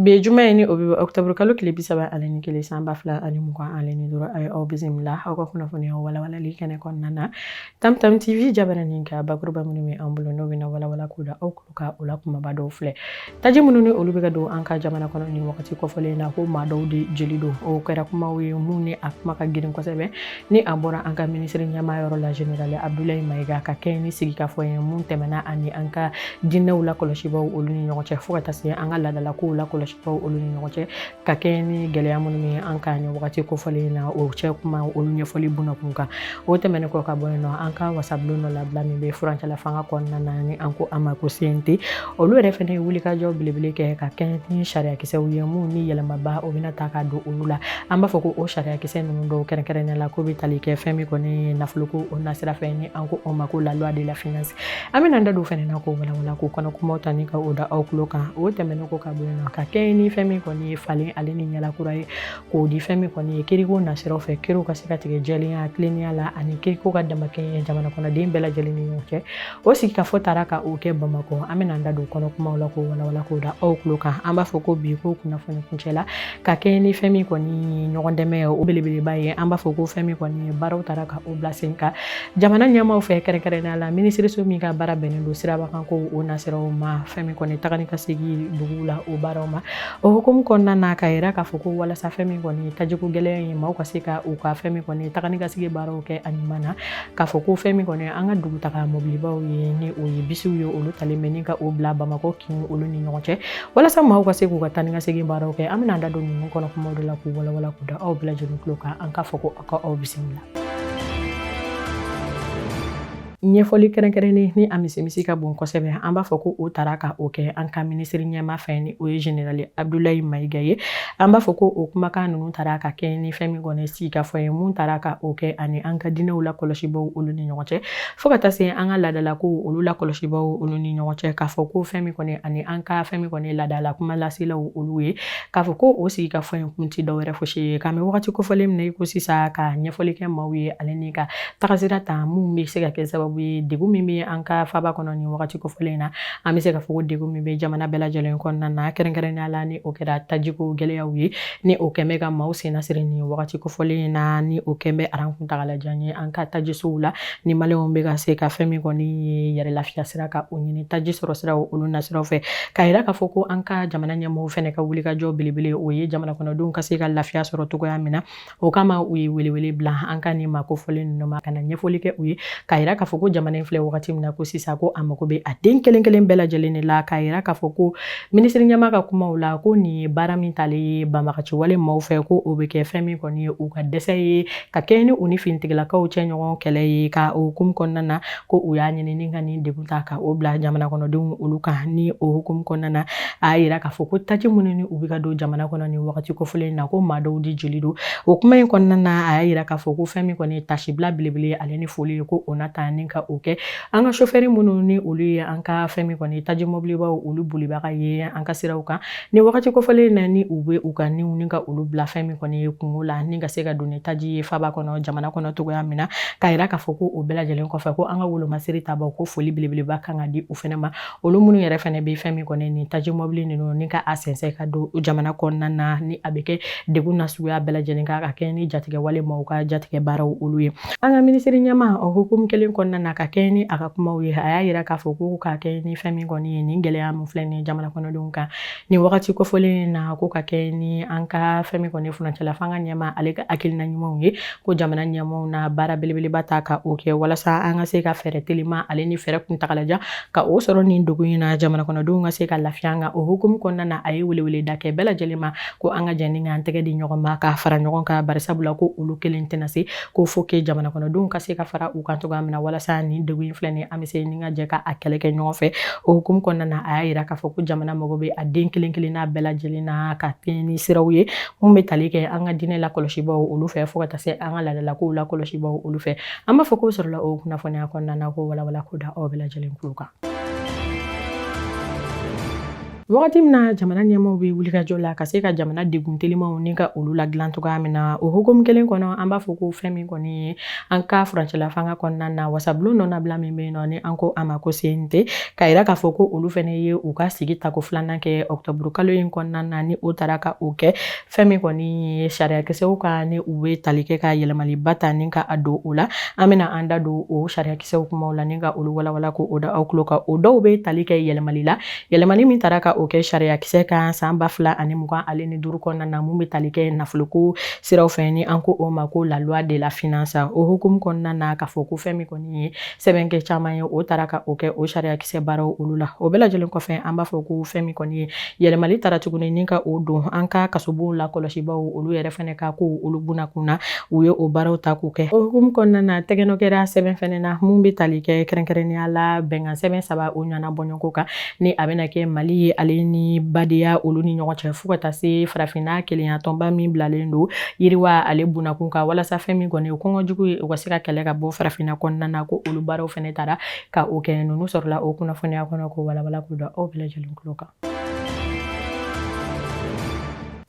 be juma ni obi october kalo kile bisaba aleni kile samba fla ani muka aleni dura ay o bismillah hako kuna foni wala li kene kon nana tam tv jabana ninka bakuruba munumi ambulo no wina wala kuda o kuka ula kuma bado fle taji mununi olubi ga do anka jamana kono ni wakati ko fole na ko ma do di jelido o kera kuma wi muni akuma ka girin ko sebe ni abora anka ministre nyama yoro la general Abdoulaye Maiga ka keni sigi ka foye mun temana ani anka dinna wala ko shiba olu ni nyoche fuka tasi anga la dala ko la ko shiba olu ni nyoche ka keni gele amuni anka ni wakati ko fole na o che kuma olu ni foli buna kunka o temene ko ka bono anka wasablu no la blami be furancha la fanga ko nani anko amako senti olu refene wuli ka job bilibili ke ka keni sharia kise wiye mu ni yele maba o bina taka do ulula amba foko o sharia kise no do kere la ko bitali ke femi ko ni nafuluko o nasira feni anko o mako la loi de la finance amina ndado fene na ko wala ko kono kuma tani ka oda o kloka o temene ko ka bono ka keni femi ko ni fali alini nyala kurai ko di femi ko ni kiriko nasira fe kiro ka sika tige jelia klinia la ani kiriko ka damake jamana kono dimbela jelini nyoche o sika fotara ka o ke bamako amina ndado kono kuma wala ko da o kloka amba foko bi ko kuna fani kunchela ka keni femi ko ni nyogondeme o belebele baye amba foko femi ko ni baro taraka o blasenka jamana nyama o fe kere na la ministre so mi ka bara benendo siraba kan ko o nasira o ma femi ko ni takani ka sigi dugula o baroma o hukum ko na ka era ka foko wala sa femi ko ni tajiku gele ma o ka sika o ka femi ko ni takani ka sigi baro ke animana ka foko femi ko ni anga dugu taka mobili ba o ni o bisu yo o tali menika o bla bamako kin olu ni nyoche wala sa ma o ka sigi ko tani ka sigi baro ke amina ndado ni ko na ko modula ko wala ko da o bla jonu kloka anka foko aka o bismillah nyefoli kerenkereni ni amisi ka bon kosebe amba foko o taraka oke anka ministre nyama feni o general Abdoulaye Maiga ye amba foko o kuma ka nunu taraka keni femi gone sika foye mun taraka oke ani anka dina ula koloshibo ulu ni nyoche foka tase anga ladala ko ulu la koloshibo ulu ni nyoche ka foko femi gone ani anka femi gone ladala kuma la sila ulu ye ka foko o sika foye kunti dawere foshi ka me wakati ko folem ne ko sisa ka nyefoli ke mawi alenika takasira ta mu mi sega ke sababu degu mimi anka faba kono ni wakati ko folena amise ka foko degu mimi jamana bela jelen kon na keren ala ni okeda tajiku gele yawi ni okeme ga mausi nasiri ni wakati ko folena ni okembe arankun tagala janye anka tajisula ni male ombe ga se ka femi ko ni yare lafiya sira ka onyini tajisoro sira ulu nasiro fe kaira ka foko anka jamana nyamo fene ka wuli ka jo bilibili oye jamana kono dun ka se ka lafiya soro to ko yamina o kama uyi wili bla anka ni mako folena no makana nyefoli ke uyi kaira ka foko jamana infle wakati mna ko sisa ko amako be aden kelen bela jelene la kaira ka foko ministre nyama ka kuma ula ko ni baramitale bamakachi wale maufe ko obeke femi ko ni u ka dese ka keni uni fintigla ka o chenyo kele ka o kum konnana ko uyanye ni ngani debuta ka obla jamana kono dum uluka ni o hukum konnana aira ka foko taji munini ubika do jamana kono ni wakati ko fule na ko mado di jelido o kuma konnana aira ka foko femi ko ni tashibla bilibili aleni fuli ko onata ninka oke anga chauffeur munu ni ulu anka femi ko ni taji mobili ba ulu buliba ka ye anka sirauka ni wakati ko fale na ni ube uka ni uninga ulu bla femi ko ni kumula ninga sega doni taji faba kono jamana kono to ya mina kaira ka foko obela jelen ko fa ko anga wulo masiri taba ko foli bilibili ba kanga di ufenema ulu munu yere fene be femi ko ni taji mobili ni no ninga asense ka do jamana kono na ni abeke deguna suya bela jelen ka keni jatige wale mauka jatige bara ulu ye anga ministeri nyama o hukum kelen kono na ka keni aka kuma wi ayira ka foko ka keni femi ko ni ngele ya mu fleni jamana kono dunka ni wakati ko fole na ko ka keni anka femi ko ni funachela fanga nyama aleka akilina nyuma wi ko jamana nyama na bara bilibili bataka oke wala sa anga se ka fere telima aleni fere kun takalaja ka o soro ni ndugu ina jamana kono dunga se ka lafianga o hukum ko na ayi wele dake bela jelima ko anga jeninga antege di nyogoma ka fara nyogon ka barisabula ko ulu kelen tenasi ko foke jamana kono dunka se ka fara u kanto gamina wala sa ni ndugu fleni amise ninga jeka akeleke nyofe o hukum ko na ayira ka foku jamana mogobe aden kelen na bela jelina ka teni sirawye mumbe talike anga dine la koloshiba ulu fe foka tase anga la ko la koloshiba ulu fe amba foko sorla o kuna fone akonna na ko wala ko da o bela jelen kuluka wagati min na jamana ɲɛmaaw bɛ wulikajɔ la ka se ka jamana degun telimanw ni ka olu la dilan cogoya min na o hukumu kelen kɔnɔ an b'a fɔ ko fɛn min kɔni ye an ka furancɛla fanga kɔnɔna na wasabulon dɔ nabila min bɛ yen nɔ ni an ko a ma ko CNT ka yira k'a fɔ ko olu fɛnɛ ye u ka sigi tako filanan kɛ octobre kalo in kɔnɔna na ni o taara ka o kɛ fɛn min kɔni ye sariyakisɛw ka ni u bɛ tali kɛ ka yɛlɛmaliba ta ni ka a don o la an bɛna an da don o sariyakisɛw kumaw la ni ka olu walawala ko o da aw tulo kan o dɔw bɛ tali kɛ yɛlɛmali la yɛlɛmali min taara ka o kɛ sariyakisɛ kan san 2025 kɔnɔna na mun bɛ tali kɛ nafoloko siraw fɛ ni an ko o ma ko la loi de la finance o hukumu kɔnɔna na ka fɔ ko fɛn min kɔni ye sɛbɛnkɛ caman ye o taara ka o kɛ o sariyakisɛ baaraw olu la o bɛɛ lajɛlen kɔfɛ an b'a fɔ ko fɛn min kɔni ye yɛlɛmali taara tuguni ni ka o don an ka kasobow la kɔlɔsibaw olu yɛrɛ fɛnɛ ka ko olu buna kunna u ye o baaraw ta k'u kɛ o hukumu kɔnɔna na tɛgɛnɔ kɛra sɛbɛn fɛnɛ na mun bɛ tali kɛ kɛrɛnkɛrɛnnenya la bɛnkan sɛbɛn 3 o ɲɔgɔnna bɔɲɔgɔnko kan ni a bɛna kɛ Mali ye ale ni badenya olu ni ɲɔgɔn cɛ fo ka taa se farafinna kelenya tɔnba min bilalen don yiriwa ale bunakun kan walasa fɛn min kɔni kɔngɔjugu ye u ka se ka kɛlɛ ka bɔ farafinna kɔnɔna na ko olu baaraw fɛnɛ taara ka o kɛ ninnu sɔrɔla o kunnafoniya kɔnɔ ko walawala k'u da aw bɛɛ lajɛlen tulo kan.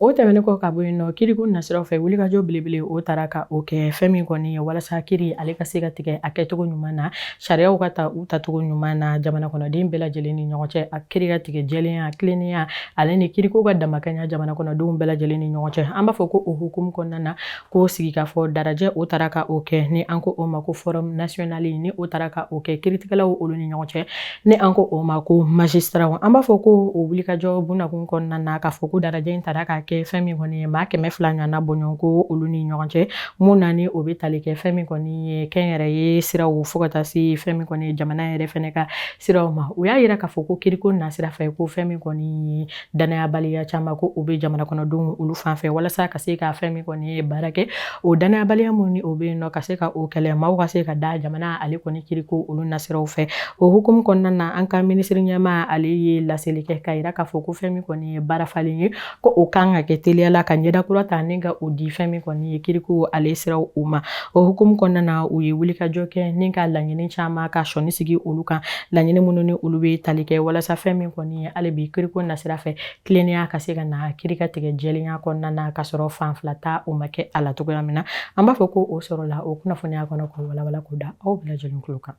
o tɛmɛnen kɔ ka bɔ yen nɔ kiriku nasiraw fɛ wulikajɔ belebele o taara ka o kɛ fɛn min kɔni ye walasa kiri ale ka se ka tigɛ a kɛcogo ɲuman na sariyaw ka ta u tacogo ɲuman na jamana kɔnɔden bɛɛ lajɛlen ni ɲɔgɔn cɛ a kiri ka tigɛ jɛlenya tilennenya ale ni kiriku ka damakɛnya jamana kɔnɔdenw bɛɛ lajɛlen ni ɲɔgɔn cɛ an b'a fɔ ko o hukumu kɔnɔna na ko sigikafɔ darajɛ o taara ka o kɛ ni an ko o ma ko forum national ni o taara ka o kɛ kiritigɛlaw olu ni ɲɔgɔn cɛ ni an ko o ma ko magistrat an b'a fɔ ko o wulikajɔ bunakun kɔnɔna na ka fɔ ko darajɛ in taara ka kɛ fɛn min kɔni ye maa 200 ɲɔgɔnna bɔɲɔgɔnko olu ni ɲɔgɔn cɛ mun na ni o bɛ tali kɛ fɛn min kɔni ye kɛnyɛrɛ ye siraw fo ka taa se fɛn min kɔni ye jamana yɛrɛ fɛnɛ ka siraw ma o y'a yira k'a fɔ ko kiriko nasira fɛ ko fɛn min kɔni ye danayabaliya caman ko o bɛ jamana kɔnɔdenw olu fan fɛ walasa ka se ka fɛn min kɔni ye baara kɛ o danayabaliya mun ni o bɛ yen nɔ ka se ka o kɛlɛ maaw ka se ka da jamana ale kɔni kiriko olu nasiraw fɛ o hukumu kɔnɔna na an ka minisiri ɲɛma ale ye laseli kɛ ka yira k'a fɔ ko fɛn min kɔni ye baara falen ye ko o kan ka kɛ teliyala ka ɲɛdakura ta ni ka o di fɛn min kɔni ye kiriko ale siraw u ma o hukumu kɔnɔna na u ye wulikajɔ kɛ ni ka laɲini caman ka sɔni sigi olu kan laɲini minnu ni olu bɛ tali kɛ walasa fɛn min kɔni ye hali bi kiriko nasira fɛ tilennenya ka se ka na kiri ka tigɛ jɛlenya kɔnɔna na ka sɔrɔ fan fila ta o ma kɛ a la cogoya min na an b'a fɔ ko o sɔrɔla o kunnafoniya kɔnɔ k'o walawala k'o da aw bɛɛ lajɛlen tulo kan.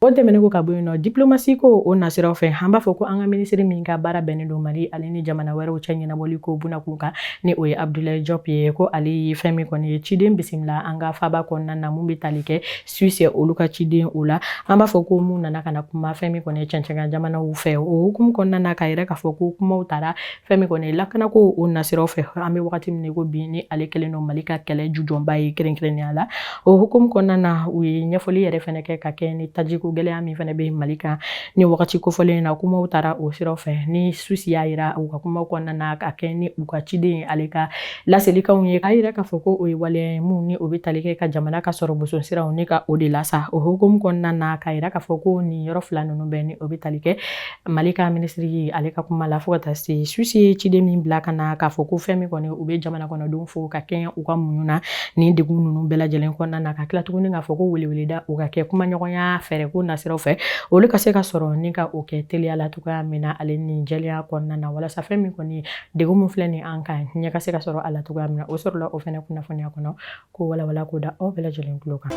o tɛmɛnen ko ka bɔ yen nɔ diplomasi ko o nasiraw fɛ an b'a fɔ ko an ka minisiri min ka baara bɛnnen don Mali ale ni jamana wɛrɛw cɛ ɲɛnabɔli ko bunakun kan ni o ye Abdoulaye Diop ye ko ale ye fɛn min kɔni ye ciden bisimila an ka faaba kɔnɔna na mun bɛ tali kɛ Suisse olu ka ciden o la an b'a fɔ ko mun nana ka na kuma fɛn min kɔni ye cɛncɛnka jamanaw fɛ o hukumu kɔnɔna na ka yira k'a fɔ ko kumaw taara fɛn min kɔni ye lakana ko o nasiraw fɛ an bɛ wagati min ko bi ni ale kɛlen don Mali ka kɛlɛ jujɔnba ye kɛrɛnkɛrɛnnenya la o hukumu kɔnɔna na u ye ɲɛfɔli yɛrɛ fɛnɛ kɛ ka kɛ ni tajiko gɛlɛya min fɛnɛ bɛ Mali kan ni wagati kofɔlen na kumaw taara o siraw fɛ ni Suisse y'a yira u ka kumaw kɔnɔna na ka kɛ ni u ka ciden ale ka laselikanw ye a yira k'a fɔ ko o ye waleya mun ni o bɛ tali kɛ ka jamana ka sɔrɔ boson siraw ni ka o de lasa o hukumu kɔnɔna na ka yira k'a fɔ ko nin yɔrɔ fila ninnu bɛɛ ni o bɛ tali kɛ Mali ka minisiri ye ale ka kuma la fo ka taa se Suisse ye ciden min bila ka na k'a fɔ ko fɛn min kɔni u bɛ jamana kɔnɔdenw fo ka kɛɲɛ u ka muɲu na nin degun ninnu bɛɛ lajɛlen kɔnɔna na ka tila tuguni k'a fɔ ko weleweleda u ka kɛ kumaɲɔgɔnya fɛɛrɛ ko nasiraw fɛ olu ka se ka sɔrɔ ni ka o kɛ teliya la cogoya min na ale ni jɛlenya kɔnɔna na walasa fɛn min kɔni degun min filɛ ni an kan ɲɛ ka se ka sɔrɔ a la cogoya min na o sɔrɔla o fɛnɛ kunnafoniya kɔnɔ ko walawala k'o da aw bɛɛ lajɛlen tulo kan.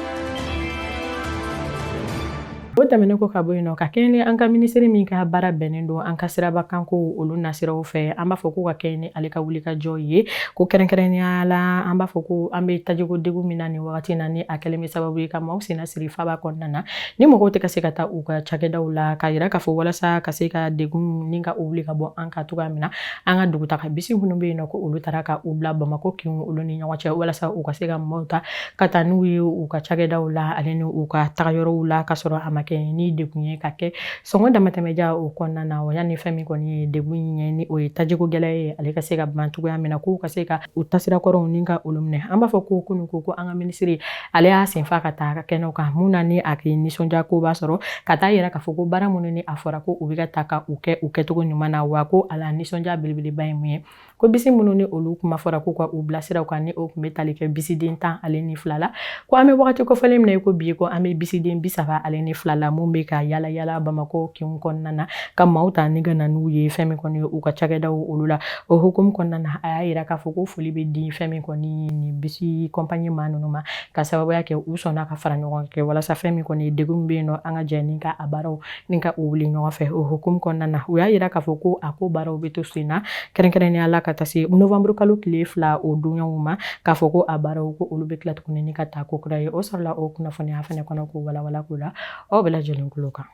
o tɛmɛnen ko ka bɔ yen nɔ ka kɛɲɛ ni an ka minisiri min ka baara bɛnnen don an ka sirabakanko olu nasiraw fɛ an b'a fɔ ko ka kɛɲɛ ni ale ka wulikajɔ ye ko kɛrɛnkɛrɛnnenya la an b'a fɔ ko an bɛ tajiko degun min na nin wagati na ni a kɛlen bɛ sababu ye ka maaw senna siri faaba kɔnɔna na ni mɔgɔw tɛ ka se ka taa u ka cakɛdaw la ka yira k'a fɔ walasa ka se ka degun ni ka o wuli ka bɔ an ka cogoya min na an ka dugutaga bisi minnu bɛ yen nɔ ko olu taara ka u bila Bamako kin olu ni ɲɔgɔn cɛ walasa u ka se ka maaw ta ka taa n'u ye u ka cakɛdaw la ale ni u ka tagayɔrɔw la ka sɔrɔ a ma kɛ ni degun ye ka kɛ sɔngɔ damatɛmɛja o kɔnɔna na o yanni fɛn min kɔni ye degun ye ni o ye tajiko gɛlɛya ye ale ka se ka ban cogoya min na k'u ka se ka u tasirakɔrɔw ni ka olu minɛ an b'a fɔ ko kunun ko an ka minisiri ale y'a senfa ka taa ka kɛnɛw kan mun na ni a k'i nisɔndiya ko b'a sɔrɔ ka taa yira k'a fɔ ko baara minnu ni a fɔra ko u bɛ ka ta ka u kɛ u kɛcogo ɲuman na wa ko ala nisɔndiya belebeleba ye mun ye ko bisi minnu ni olu kuma fɔra ko ka u bilasira kan ni o kun bɛ tali kɛ bisiden 12 la ko an bɛ wagati kofɔlen min na ko bi ko an bɛ bisiden 32 la mun bɛ ka yala yala Bamako kin kɔnɔna na ka maaw ta ni ka na n'u ye fɛn min kɔni u ka cakɛdaw olu la o hukumu kɔnɔna na a y'a yira k'a fɔ ko foli bɛ di fɛn min kɔni ni bisi compagnie maa ninnu ma ka sababuya kɛ u sɔnna ka fara ɲɔgɔn kɛ walasa fɛn min kɔni degun bɛ yen nɔ an ka jɛ ni ka a baaraw ni ka u wuli ɲɔgɔn fɛ o hukumu kɔnɔna na u y'a yira k'a fɔ ko a ko baaraw bɛ to sen na kɛrɛnkɛrɛnnenya la ka taa se novembre kalo tile 2 o donyaw ma k'a fɔ ko a baaraw ko olu bɛ tila tuguni ni ka taa ko kura ye o sɔrɔla o kunnafoniya fana kɔnɔ ko walawala ko la aw bɛɛ lajɛlen kulo kan.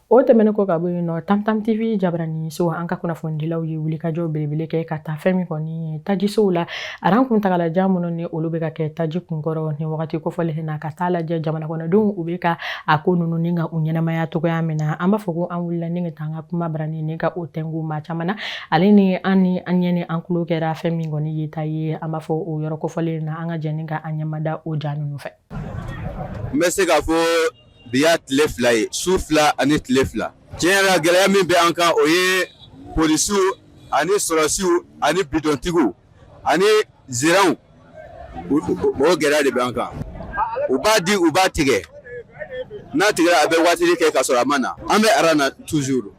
O tɛmɛnen kɔ ka bɔ yen nɔ Tamtam TV Jabarani so an ka kunnafonidilaw ye wulikajɔ belebele kɛ ka taa fɛn min kɔni tajisow la aran kuntagalajan minnu ni olu bɛ ka kɛ taji kunkɔrɔ ni wagati kofɔlen na ka taa lajɛ jamana kɔnɔdenw u bɛ ka a ko ninnu ni ka u ɲɛnamaya cogoya min na an b'a fɔ ko an wulila ni ka taa an ka kuma barani ni ka o tɛngu maa caman na ale ni an ɲɛ ni an kulo kɛra fɛn min kɔni ye ta ye an b'a fɔ o yɔrɔ kofɔlen na an ka jɛ ni ka an ɲɛmada o ja ninnu fɛ. N bɛ se k'a fɔ bi y'a tile 2 ye su 2 ani tile 2 tiɲɛ yɛrɛ la gɛlɛya min bɛ an kan o ye polisiw ani sɔrɔsiw ani bidɔntigiw ani ziranw o gɛlɛya de bɛ an kan u b'a di u b'a tigɛ n'a tigɛra a bɛ waatini kɛ ka sɔrɔ a ma na an bɛ aran na toujours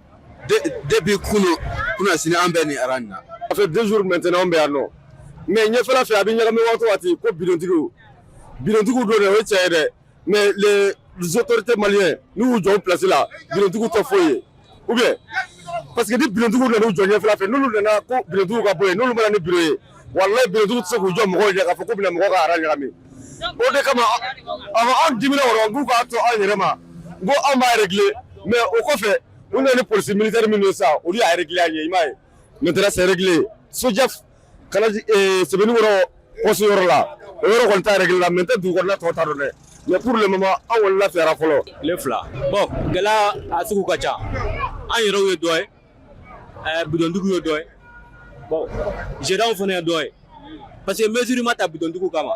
depuis kunun sini an bɛ nin aran na. Ça fait 2 jours maintenant an bɛ yan nɔ mais ɲɛfɛla fɛ a bɛ ɲagami waati ko bidɔntigiw don dɛ o ye tiɲɛ ye dɛ mais les autorités maliennes n'u jɔ place la bidɔntigiw tɛ foyi ye ou bien parce que ni bidɔntigiw nana u jɔ ɲɛfɛla fɛ n'olu nana ko bidɔntigiw ka bɔ yen n'olu mana ni bureau ye wallahi bidɔntigiw tɛ se k'u jɔ mɔgɔw ɲɛ k'a fɔ ko bɛna mɔgɔw ka aran ɲagami o de kama an dimina o rɔ n k'u k'a to an yɛrɛ ma n ko an b'a régler mais o kɔfɛ u nana ni polisi militaire minnu ye sa olu y'a régler an ye i m'a ye maintenant c'est réglé Sojaf kana sɛbɛnni wɔrɔ poste yɔrɔ la o yɔrɔ kɔni t'a régler la mais n tɛ dugu kɔnɔna tɔ ta dɔn dɛ mais pour le moment an kɔni lafiyara fɔlɔ. Tile 2 bon gɛlɛya a sugu ka ca an yɛrɛw ye dɔ ye bidɔntigiw ye dɔ ye bon gérants fana ye dɔ ye parce que mesure ma ta bidɔntigiw kama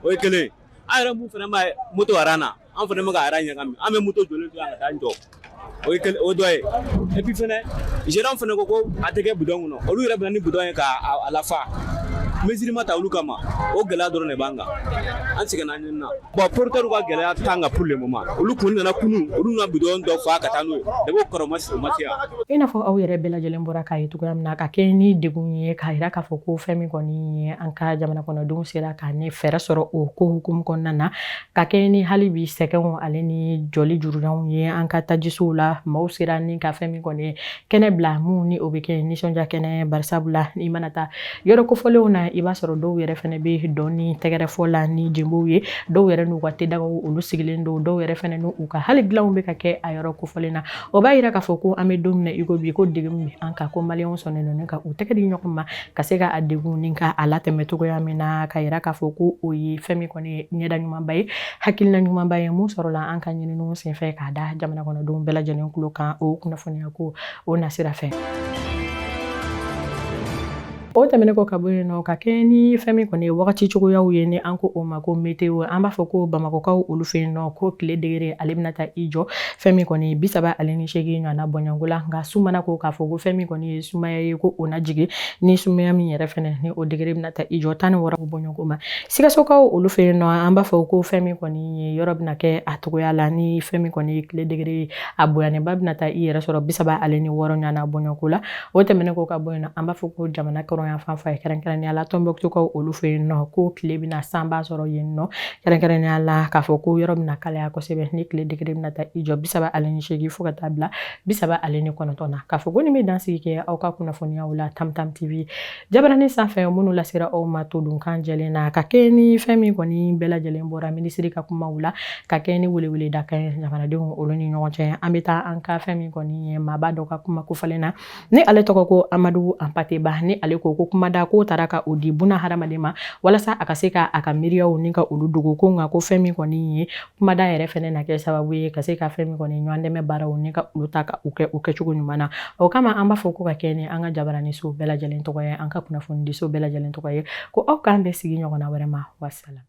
o ye kelen an yɛrɛ mun fana bɛ moto aran na an fana bɛ ka aran ɲagami an bɛ moto jɔlen to yan ka taa n jɔ o ye kelen o dɔ ye et puis fana gérants fana ko a tɛ kɛ bidɔn kɔnɔ olu yɛrɛ bɛ na ni bidɔn ye k'a lafa mesure ma ta olu kama o gɛlɛya dɔrɔn de b'an kan an sɛgɛnna an ɲinina bon porteurs ka gɛlɛya t'an kan pour le moment olu kun nana kunun olu na bidɔn dɔ fa ka taa n'o ye de b'o kɔrɔ ma se yan. I n'a fɔ aw yɛrɛ bɛɛ lajɛlen bɔra k'a ye cogoya min na ka kɛ ni degun ye k'a yira k'a fɔ ko fɛn min kɔni ye an ka jamana kɔnɔdenw sera ka ni fɛɛrɛ sɔrɔ o ko hukumu kɔnɔna na ka kɛ ni hali bi sɛgɛnw ale ni jɔli jurujanw ye an ka tajisow la maaw sera ni ka fɛn min kɔni ye kɛnɛ bila mun ni o bɛ kɛ nisɔndiya kɛnɛ barisabula i mana taa yɔrɔ kofɔlenw na i b'a sɔrɔ dɔw yɛrɛ fana bɛ dɔn ni tɛgɛrɛfɔ la ni jenbow ye dɔw yɛrɛ n'u ka tedagaw olu sigilen don dɔw yɛrɛ fana n'u ka hali dilanw bɛ ka kɛ a yɔrɔ kofɔlen na o b'a yira k'a fɔ ko an bɛ don min na i ko bi ko degun bɛ an kan ko maliyɛnw sɔnnen don ka u tɛgɛ di ɲɔgɔn ma ka se ka a degun ni ka a latɛmɛ cogoya min na ka yira k'a fɔ ko o ye fɛn min kɔni ye ɲɛda ɲumanba ye hakilina ɲumanba ye mun sɔrɔla an ka ɲininiw senfɛ k'a da jamana kɔnɔdenw bɛɛ lajɛlen kulo kan o kunnafoniya ko o nasira fɛ. O tɛmɛnen kɔ ka bɔ yen nɔ ka kɛ ni fɛn min kɔni ye wagati cogoyaw ye ni an ko o ma ko météo an b'a fɔ ko Bamakokaw olu fɛ yen nɔ ko tile degere ale bɛna taa i jɔ fɛn min kɔni 38 ɲɔgɔnna bɔɲɔngo la nka su mana ko k'a fɔ ko fɛn min kɔni ye sumaya ye ko o na jigin ni sumaya min yɛrɛ fɛnɛ ni o degere bɛna taa i jɔ 16 bɔɲɔngo ma Sikasokaw olu fɛ yen nɔ an b'a fɔ ko fɛn min kɔni ye yɔrɔ bɛna kɛ a cogoya la ni fɛn min kɔni ye tile degere a bonyannenba bɛna taa i yɛrɛ sɔrɔ 36 ɲɔgɔnna bɔɲɔngo la o tɛmɛnen kɔ ka bɔ yen nɔ an b'a fɔ ko jamana kɔrɔ yan fan fɛ kɛrɛnkɛrɛnnenya la Tɔnbɔkutukaw olu fɛ yen nɔ ko tile bɛna sanba sɔrɔ yen nɔ kɛrɛnkɛrɛnnenya la k'a fɔ ko yɔrɔ bɛna kalaya kosɛbɛ ni tile degere bɛna taa i jɔ 38 fo ka taa bila 39 na k'a fɔ ko nin bɛ dansigi kɛ aw ka kunnafoniyaw la Tamtam TV Jabarani sanfɛ minnu lasera aw ma to dunkan jɛlen na ka kɛ ni fɛn min kɔni bɛɛ lajɛlen bɔra minisiri ka kumaw la ka kɛ ni weleweleda kan jamanadenw olu ni ɲɔgɔn cɛ an bɛ taa an ka fɛn min kɔni ye maaba dɔ ka kuma kofɔlen na ni ale tɔgɔ ko Amadu Ampateba ni ale ko kumada ko taara ka o di buna hadamaden ma walasa a ka se ka a ka miiriyaw ni ka olu dogo ko nka ko fɛn min kɔni ye kumada yɛrɛ fɛnɛ na kɛ sababu ye ka se ka fɛn min kɔni ɲɔgɔn dɛmɛ baaraw ni ka olu ta ka u kɛcogo ɲuman na o kama an b'a fɔ ko ka kɛ ni an ka Jabarani so bɛɛ lajɛlen tɔgɔ ye an ka kunnafoni di so bɛɛ lajɛlen tɔgɔ ye ko aw k'an bɛ sigi ɲɔgɔnna wɛrɛ ma wassalam.